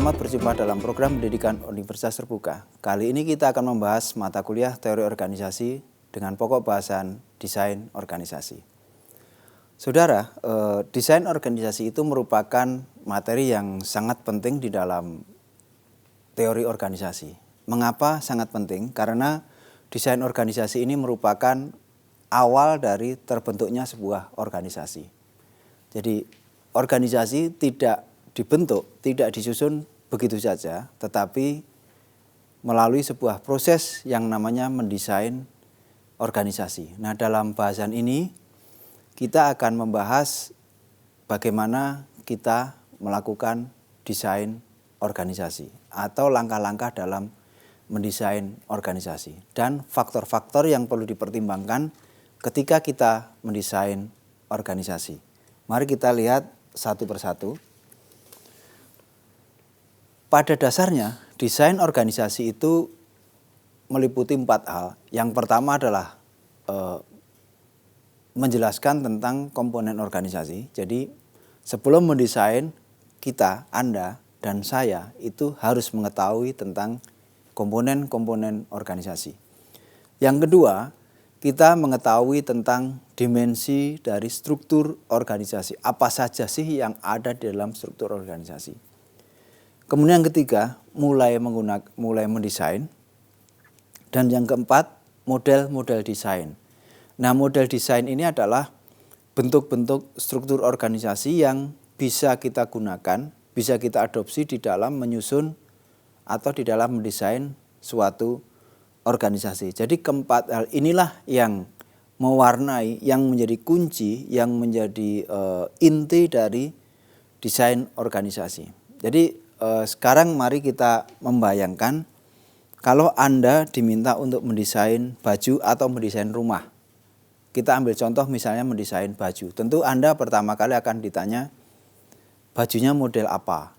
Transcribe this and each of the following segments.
Selamat berjumpa dalam program pendidikan Universitas Terbuka. Kali ini kita akan membahas mata kuliah teori organisasi dengan pokok bahasan desain organisasi. Saudara, desain organisasi itu merupakan materi yang sangat penting di dalam teori organisasi. Mengapa sangat penting? Karena desain organisasi ini merupakan awal dari terbentuknya sebuah organisasi. Jadi organisasi tidak dibentuk, tidak disusun begitu saja, tetapi melalui sebuah proses yang namanya mendesain organisasi. Nah, dalam bahasan ini kita akan membahas bagaimana kita melakukan desain organisasi atau langkah-langkah dalam mendesain organisasi dan faktor-faktor yang perlu dipertimbangkan ketika kita mendesain organisasi. Mari kita lihat satu persatu. Pada dasarnya, desain organisasi itu meliputi 4 hal. Yang pertama adalah menjelaskan tentang komponen organisasi. Jadi sebelum mendesain, kita, Anda, dan saya itu harus mengetahui tentang komponen-komponen organisasi. Yang kedua, kita mengetahui tentang dimensi dari struktur organisasi. Apa saja sih yang ada di dalam struktur organisasi. Kemudian yang ketiga, mulai mendesain. Dan yang keempat, model-model desain. Nah, model desain ini adalah bentuk-bentuk struktur organisasi yang bisa kita gunakan, bisa kita adopsi di dalam menyusun atau di dalam mendesain suatu organisasi. Jadi keempat hal inilah yang mewarnai, yang menjadi kunci, yang menjadi inti dari desain organisasi. Jadi sekarang mari kita membayangkan kalau Anda diminta untuk mendesain baju atau mendesain rumah. Kita ambil contoh misalnya mendesain baju. Tentu Anda pertama kali akan ditanya bajunya model apa.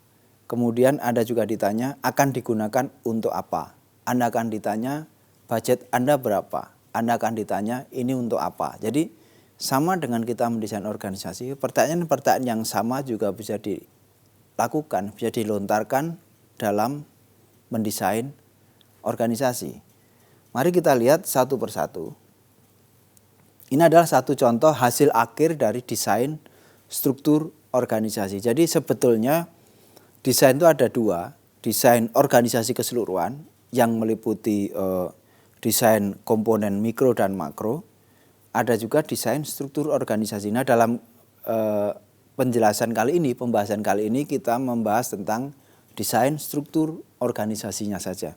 Kemudian Anda juga ditanya akan digunakan untuk apa. Anda akan ditanya budget Anda berapa. Anda akan ditanya ini untuk apa. Jadi sama dengan kita mendesain organisasi, pertanyaan-pertanyaan yang sama juga bisa dilakukan, bisa dilontarkan dalam mendesain organisasi. Mari kita lihat satu persatu. Ini adalah satu contoh hasil akhir dari desain struktur organisasi. Jadi sebetulnya desain itu ada dua, desain organisasi keseluruhan yang meliputi desain komponen mikro dan makro. Ada juga desain struktur organisasi. Nah, dalam penjelasan kali ini, pembahasan kali ini kita membahas tentang desain struktur organisasinya saja.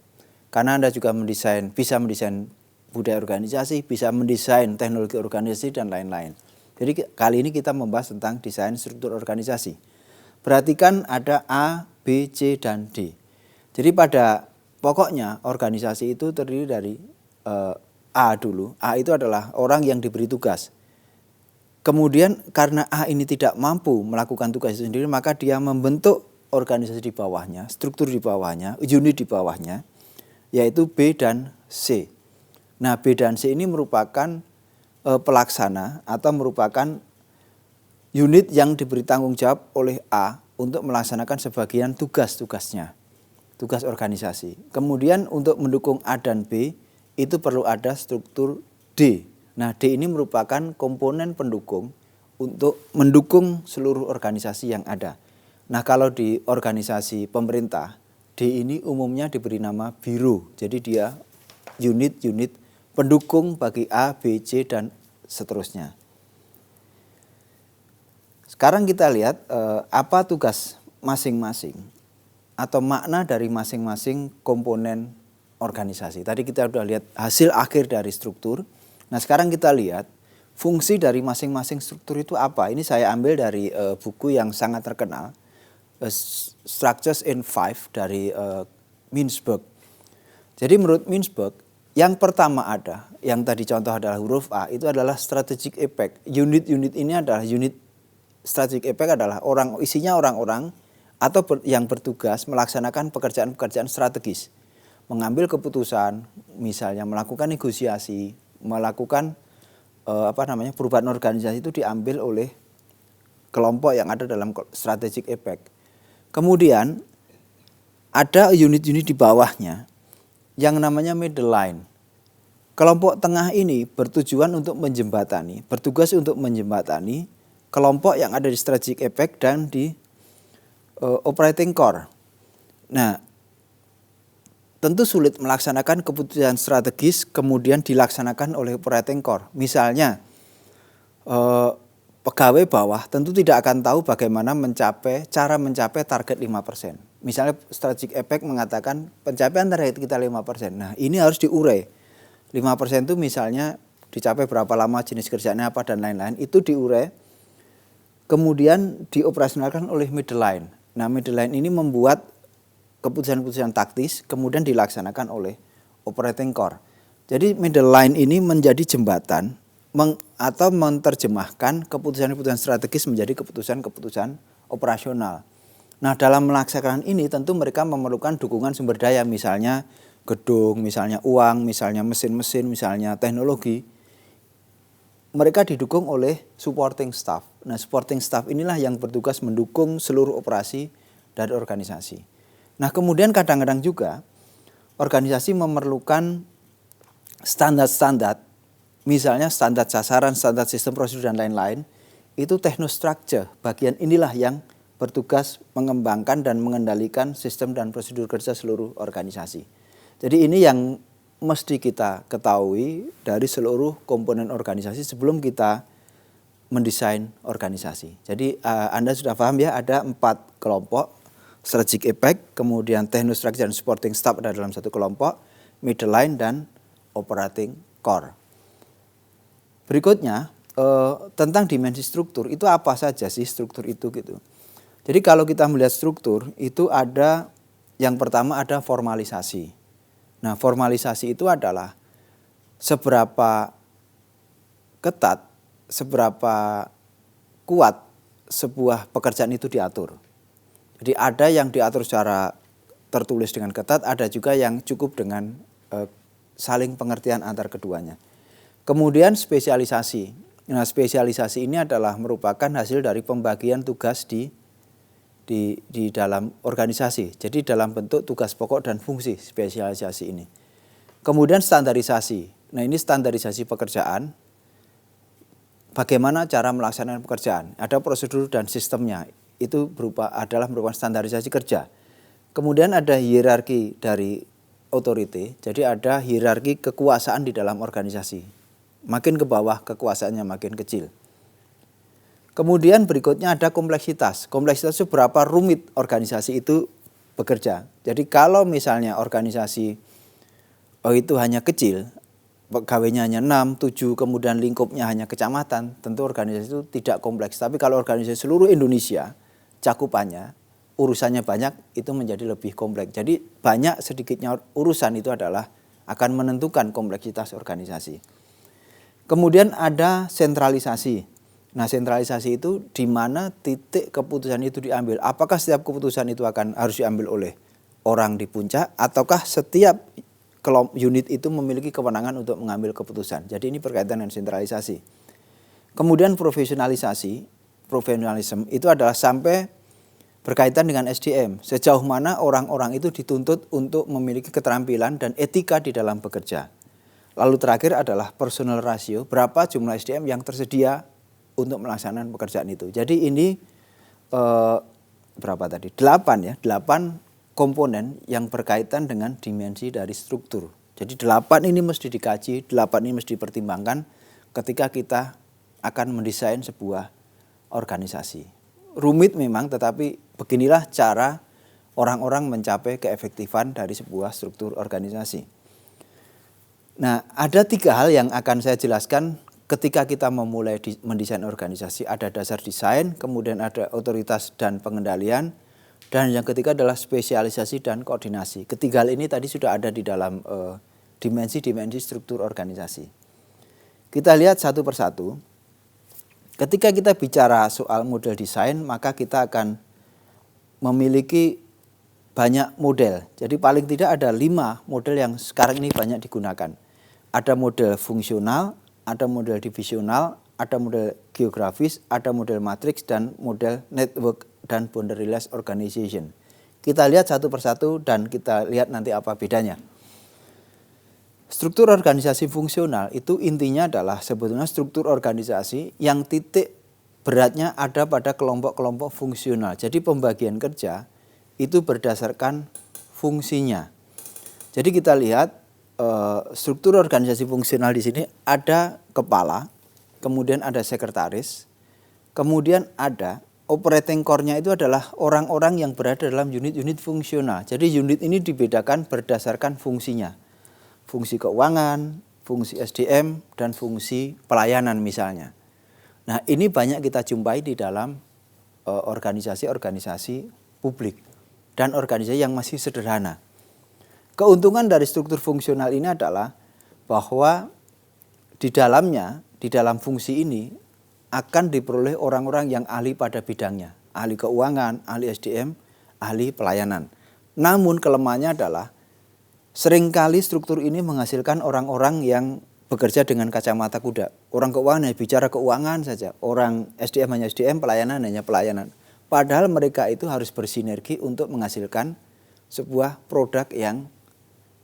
Karena Anda juga bisa mendesain budaya organisasi, bisa mendesain teknologi organisasi dan lain-lain. Jadi kali ini kita membahas tentang desain struktur organisasi. Perhatikan ada A, B, C, dan D. Jadi pada pokoknya organisasi itu terdiri dari A dulu. A itu adalah orang yang diberi tugas. Kemudian karena A ini tidak mampu melakukan tugas itu sendiri, maka dia membentuk organisasi di bawahnya, struktur di bawahnya, unit di bawahnya, yaitu B dan C. Nah, B dan C ini merupakan pelaksana atau merupakan unit yang diberi tanggung jawab oleh A untuk melaksanakan sebagian tugas-tugasnya, tugas organisasi. Kemudian untuk mendukung A dan B itu perlu ada struktur D. Nah, D ini merupakan komponen pendukung untuk mendukung seluruh organisasi yang ada. Nah, kalau di organisasi pemerintah, D ini umumnya diberi nama biro. Jadi dia unit-unit pendukung bagi A, B, C, dan seterusnya. Sekarang kita lihat apa tugas masing-masing atau makna dari masing-masing komponen organisasi. Tadi kita sudah lihat hasil akhir dari struktur. Nah, sekarang kita lihat fungsi dari masing-masing struktur itu apa. Ini saya ambil dari buku yang sangat terkenal, Structures in Five dari Mintzberg. Jadi menurut Mintzberg, yang pertama ada, yang tadi contoh adalah huruf A, itu adalah strategic effect. Unit-unit ini adalah unit strategic effect adalah isinya orang-orang atau yang bertugas melaksanakan pekerjaan-pekerjaan strategis. Mengambil keputusan, misalnya melakukan negosiasi, melakukan perubahan organisasi itu diambil oleh kelompok yang ada dalam strategic effect. Kemudian ada unit-unit di bawahnya yang namanya middle line. Kelompok tengah ini bertujuan untuk menjembatani, bertugas untuk menjembatani kelompok yang ada di strategic effect dan di operating core. Nah, tentu sulit melaksanakan keputusan strategis kemudian dilaksanakan oleh operating core. Misalnya, pegawai bawah tentu tidak akan tahu bagaimana cara mencapai target 5%. Misalnya strategic effect mengatakan pencapaian target kita 5%. Nah, ini harus diurai. 5% itu misalnya dicapai berapa lama, jenis kerjanya apa dan lain-lain, itu diurai. Kemudian dioperasionalkan oleh middle line. Nah, middle line ini membuat keputusan-keputusan taktis kemudian dilaksanakan oleh operating core. Jadi middle line ini menjadi jembatan atau menerjemahkan keputusan-keputusan strategis menjadi keputusan-keputusan operasional. Nah, dalam melaksanakan ini tentu mereka memerlukan dukungan sumber daya, misalnya gedung, misalnya uang, misalnya mesin-mesin, misalnya teknologi. Mereka didukung oleh supporting staff. Nah, supporting staff inilah yang bertugas mendukung seluruh operasi dari organisasi. Nah, kemudian kadang-kadang juga organisasi memerlukan standar-standar, misalnya standar sasaran, standar sistem prosedur dan lain-lain. Itu technostructure, bagian inilah yang bertugas mengembangkan dan mengendalikan sistem dan prosedur kerja seluruh organisasi. Jadi ini yang mesti kita ketahui dari seluruh komponen organisasi sebelum kita mendesain organisasi. Jadi Anda sudah paham ya, ada 4 kelompok, strategic effect, kemudian technostructure dan supporting staff ada dalam satu kelompok, middle line dan operating core. Berikutnya tentang dimensi struktur, itu apa saja sih struktur itu gitu. Jadi kalau kita melihat struktur itu ada, yang pertama ada formalisasi. Nah, formalisasi itu adalah seberapa ketat, seberapa kuat sebuah pekerjaan itu diatur. Jadi ada yang diatur secara tertulis dengan ketat, ada juga yang cukup dengan saling pengertian antar keduanya. Kemudian spesialisasi. Nah, spesialisasi ini adalah merupakan hasil dari pembagian tugas di dalam organisasi. Jadi dalam bentuk tugas pokok dan fungsi spesialisasi ini. Kemudian standarisasi. Nah, ini standarisasi pekerjaan. Bagaimana cara melaksanakan pekerjaan? Ada prosedur dan sistemnya. Itu adalah merupakan standarisasi kerja. Kemudian ada hierarki dari authority. Jadi ada hierarki kekuasaan di dalam organisasi. Makin ke bawah kekuasaannya makin kecil. Kemudian berikutnya ada kompleksitas. Kompleksitas itu berapa rumit organisasi itu bekerja. Jadi kalau misalnya organisasi itu hanya kecil, pegawainya hanya 6, 7, kemudian lingkupnya hanya kecamatan, tentu organisasi itu tidak kompleks. Tapi kalau organisasi seluruh Indonesia, cakupannya, urusannya banyak, itu menjadi lebih kompleks. Jadi banyak sedikitnya urusan itu adalah akan menentukan kompleksitas organisasi. Kemudian ada sentralisasi. Nah, sentralisasi itu di mana titik keputusan itu diambil. Apakah setiap keputusan itu harus diambil oleh orang di puncak, ataukah setiap unit itu memiliki kewenangan untuk mengambil keputusan. Jadi ini berkaitan dengan sentralisasi. Kemudian profesionalisasi, profesionalisme itu adalah sampai berkaitan dengan SDM. Sejauh mana orang-orang itu dituntut untuk memiliki keterampilan dan etika di dalam bekerja. Lalu terakhir adalah personal ratio, berapa jumlah SDM yang tersedia untuk melaksanakan pekerjaan itu. Jadi ini berapa tadi? 8 ya, 8 komponen yang berkaitan dengan dimensi dari struktur. Jadi 8 ini mesti dikaji, 8 ini mesti dipertimbangkan ketika kita akan mendesain sebuah organisasi. Rumit memang, tetapi beginilah cara orang-orang mencapai keefektifan dari sebuah struktur organisasi. Nah, ada 3 hal yang akan saya jelaskan ketika kita memulai mendesain organisasi. Ada dasar desain, kemudian ada otoritas dan pengendalian, dan yang ketiga adalah spesialisasi dan koordinasi. Ketiga hal ini tadi sudah ada di dalam dimensi-dimensi struktur organisasi. Kita lihat satu persatu. Ketika kita bicara soal model desain, maka kita akan memiliki banyak model. Jadi paling tidak ada 5 model yang sekarang ini banyak digunakan. Ada model fungsional, ada model divisional, ada model geografis, ada model matriks, dan model network dan boundaryless organization. Kita lihat satu persatu dan kita lihat nanti apa bedanya. Struktur organisasi fungsional itu intinya adalah sebetulnya struktur organisasi yang titik beratnya ada pada kelompok-kelompok fungsional. Jadi pembagian kerja itu berdasarkan fungsinya. Jadi kita lihat struktur organisasi fungsional di sini ada kepala, kemudian ada sekretaris, kemudian ada operating core-nya itu adalah orang-orang yang berada dalam unit-unit fungsional. Jadi unit ini dibedakan berdasarkan fungsinya. Fungsi keuangan, fungsi SDM, dan fungsi pelayanan misalnya. Nah, ini banyak kita jumpai di dalam organisasi-organisasi publik dan organisasi yang masih sederhana. Keuntungan dari struktur fungsional ini adalah bahwa di dalamnya, di dalam fungsi ini akan diperoleh orang-orang yang ahli pada bidangnya. Ahli keuangan, ahli SDM, ahli pelayanan. Namun kelemahannya adalah seringkali struktur ini menghasilkan orang-orang yang bekerja dengan kacamata kuda. Orang keuangan hanya bicara keuangan saja. Orang SDM hanya SDM, pelayanan hanya pelayanan. Padahal mereka itu harus bersinergi untuk menghasilkan sebuah produk yang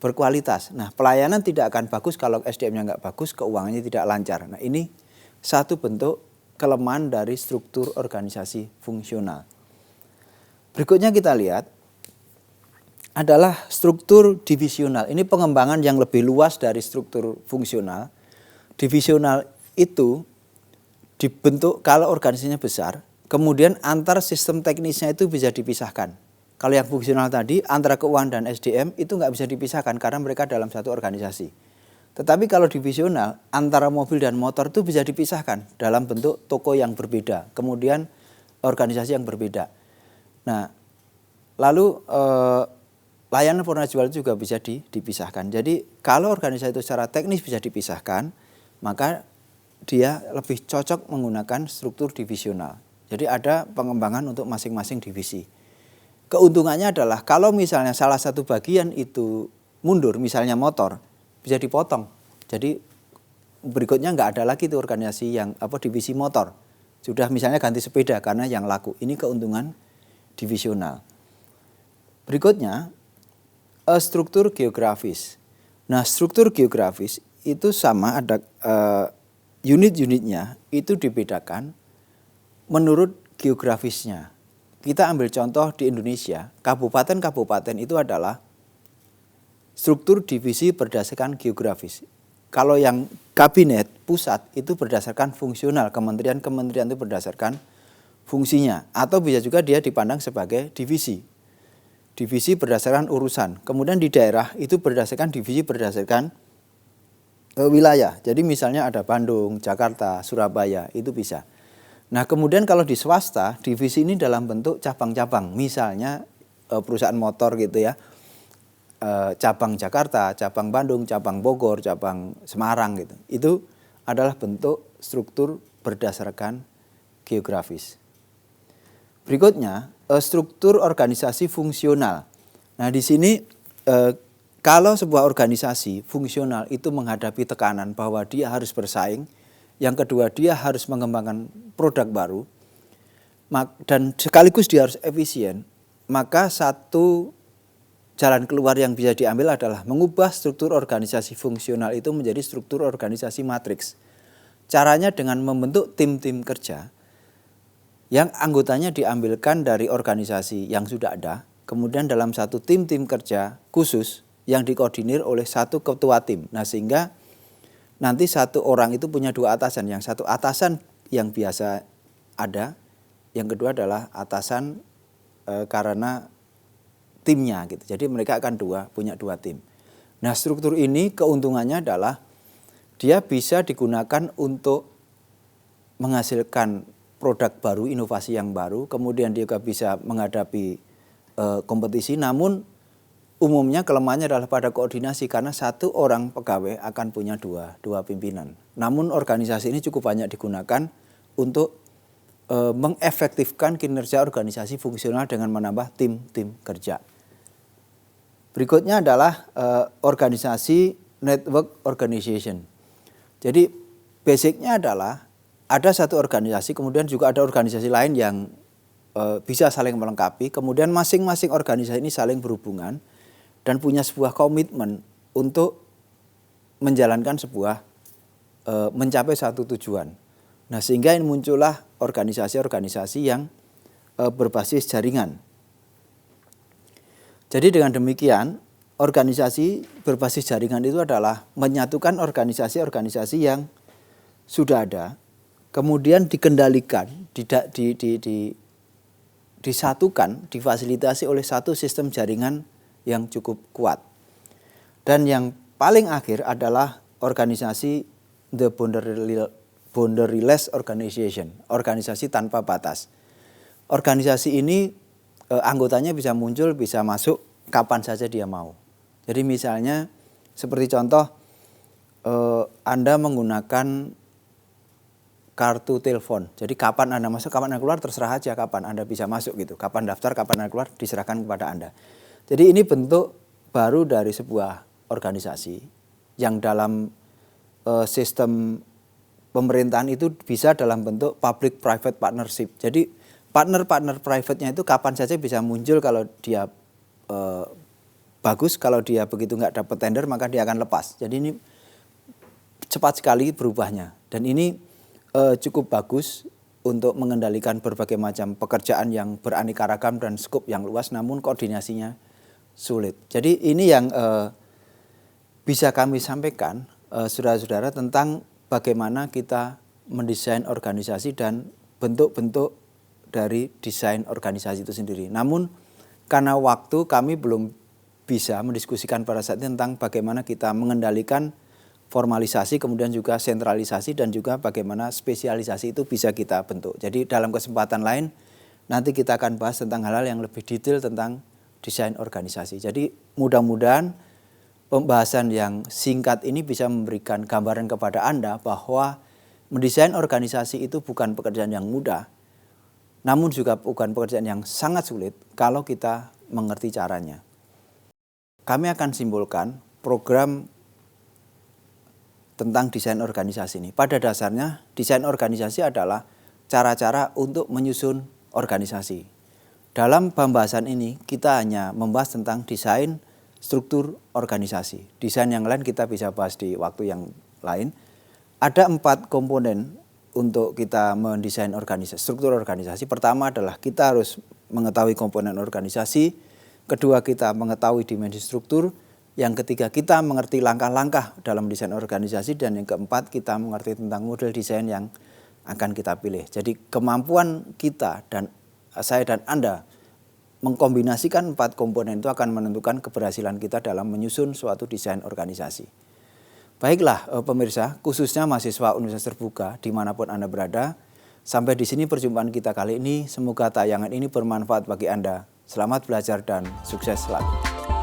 berkualitas. Nah, pelayanan tidak akan bagus kalau SDM-nya nggak bagus, keuangannya tidak lancar. Nah, ini satu bentuk kelemahan dari struktur organisasi fungsional. Berikutnya kita lihat adalah struktur divisional. Ini pengembangan yang lebih luas dari struktur fungsional. Divisional itu dibentuk kalau organisasinya besar, kemudian antar sistem teknisnya itu bisa dipisahkan. Kalau yang fungsional tadi antara keuangan dan SDM itu nggak bisa dipisahkan karena mereka dalam satu organisasi. Tetapi kalau divisional, antara mobil dan motor itu bisa dipisahkan dalam bentuk toko yang berbeda, kemudian organisasi yang berbeda. Nah, lalu layanan purna jual juga bisa dipisahkan. Jadi kalau organisasi itu secara teknis bisa dipisahkan, maka dia lebih cocok menggunakan struktur divisional. Jadi ada pengembangan untuk masing-masing divisi. Keuntungannya adalah kalau misalnya salah satu bagian itu mundur, misalnya motor, bisa dipotong. Jadi berikutnya nggak ada lagi itu organisasi yang divisi motor. Sudah misalnya ganti sepeda karena yang laku. Ini keuntungan divisional. Berikutnya struktur geografis. Nah, struktur geografis itu sama ada unit-unitnya itu dibedakan menurut geografisnya. Kita ambil contoh di Indonesia, kabupaten-kabupaten itu adalah struktur divisi berdasarkan geografis. Kalau yang kabinet pusat itu berdasarkan fungsional, kementerian-kementerian itu berdasarkan fungsinya. Atau bisa juga dia dipandang sebagai divisi. Divisi berdasarkan urusan. Kemudian di daerah itu berdasarkan divisi berdasarkan wilayah. Jadi misalnya ada Bandung, Jakarta, Surabaya, itu bisa. Nah, kemudian kalau di swasta, divisi ini dalam bentuk cabang-cabang. Misalnya perusahaan motor gitu ya. Cabang Jakarta, cabang Bandung, cabang Bogor, cabang Semarang gitu. Itu adalah bentuk struktur berdasarkan geografis. Berikutnya, struktur organisasi fungsional. Nah, di sini kalau sebuah organisasi fungsional itu menghadapi tekanan bahwa dia harus bersaing, yang kedua dia harus mengembangkan produk baru, dan sekaligus dia harus efisien, maka satu jalan keluar yang bisa diambil adalah mengubah struktur organisasi fungsional itu menjadi struktur organisasi matriks. Caranya dengan membentuk tim-tim kerja yang anggotanya diambilkan dari organisasi yang sudah ada, kemudian dalam satu tim-tim kerja khusus yang dikoordinir oleh satu ketua tim. Nah, sehingga nanti satu orang itu punya dua atasan. Yang satu atasan yang biasa ada, yang kedua adalah atasan karena timnya gitu. Jadi mereka akan punya dua tim. Nah, struktur ini keuntungannya adalah dia bisa digunakan untuk menghasilkan produk baru, inovasi yang baru, kemudian dia juga bisa menghadapi kompetisi, namun umumnya kelemahannya adalah pada koordinasi karena satu orang pegawai akan punya dua pimpinan. Namun organisasi ini cukup banyak digunakan untuk mengefektifkan kinerja organisasi fungsional dengan menambah tim-tim kerja. Berikutnya adalah organisasi network organization. Jadi basicnya adalah ada satu organisasi, kemudian juga ada organisasi lain yang bisa saling melengkapi, kemudian masing-masing organisasi ini saling berhubungan dan punya sebuah komitmen untuk menjalankan sebuah mencapai satu tujuan. Nah, sehingga ini muncullah organisasi-organisasi yang berbasis jaringan. Jadi dengan demikian, organisasi berbasis jaringan itu adalah menyatukan organisasi-organisasi yang sudah ada, kemudian dikendalikan, disatukan, difasilitasi oleh satu sistem jaringan yang cukup kuat. Dan yang paling akhir adalah organisasi the boundaryless organization, organisasi tanpa batas. Organisasi ini anggotanya bisa muncul, bisa masuk kapan saja dia mau. Jadi misalnya seperti contoh Anda menggunakan kartu telepon. Jadi kapan Anda masuk, kapan Anda keluar terserah aja kapan Anda bisa masuk gitu. Kapan daftar, kapan Anda keluar diserahkan kepada Anda. Jadi ini bentuk baru dari sebuah organisasi yang dalam sistem pemerintahan itu bisa dalam bentuk public-private partnership. Jadi partner-partner private-nya itu kapan saja bisa muncul kalau dia bagus, kalau dia begitu nggak dapat tender maka dia akan lepas. Jadi ini cepat sekali berubahnya dan ini cukup bagus untuk mengendalikan berbagai macam pekerjaan yang beraneka ragam dan skop yang luas namun koordinasinya sulit. Jadi ini yang bisa kami sampaikan saudara-saudara tentang bagaimana kita mendesain organisasi dan bentuk-bentuk dari desain organisasi itu sendiri. Namun karena waktu kami belum bisa mendiskusikan pada saat ini tentang bagaimana kita mengendalikan formalisasi, kemudian juga sentralisasi dan juga bagaimana spesialisasi itu bisa kita bentuk. Jadi dalam kesempatan lain nanti kita akan bahas tentang hal-hal yang lebih detail tentang desain organisasi. Jadi mudah-mudahan pembahasan yang singkat ini bisa memberikan gambaran kepada Anda bahwa mendesain organisasi itu bukan pekerjaan yang mudah, namun juga bukan pekerjaan yang sangat sulit kalau kita mengerti caranya. Kami akan simpulkan program tentang desain organisasi ini. Pada dasarnya desain organisasi adalah cara-cara untuk menyusun organisasi. Dalam pembahasan ini kita hanya membahas tentang desain struktur organisasi. Desain yang lain kita bisa bahas di waktu yang lain. Ada 4 komponen untuk kita mendesain organisasi, struktur organisasi. Pertama adalah kita harus mengetahui komponen organisasi. Kedua, kita mengetahui dimensi struktur. Yang ketiga, kita mengerti langkah-langkah dalam desain organisasi. Dan yang keempat, kita mengerti tentang model desain yang akan kita pilih. Jadi kemampuan kita dan saya dan Anda mengkombinasikan 4 komponen itu akan menentukan keberhasilan kita dalam menyusun suatu desain organisasi. Baiklah pemirsa, khususnya mahasiswa Universitas Terbuka dimanapun Anda berada. Sampai di sini perjumpaan kita kali ini. Semoga tayangan ini bermanfaat bagi Anda. Selamat belajar dan sukses selalu.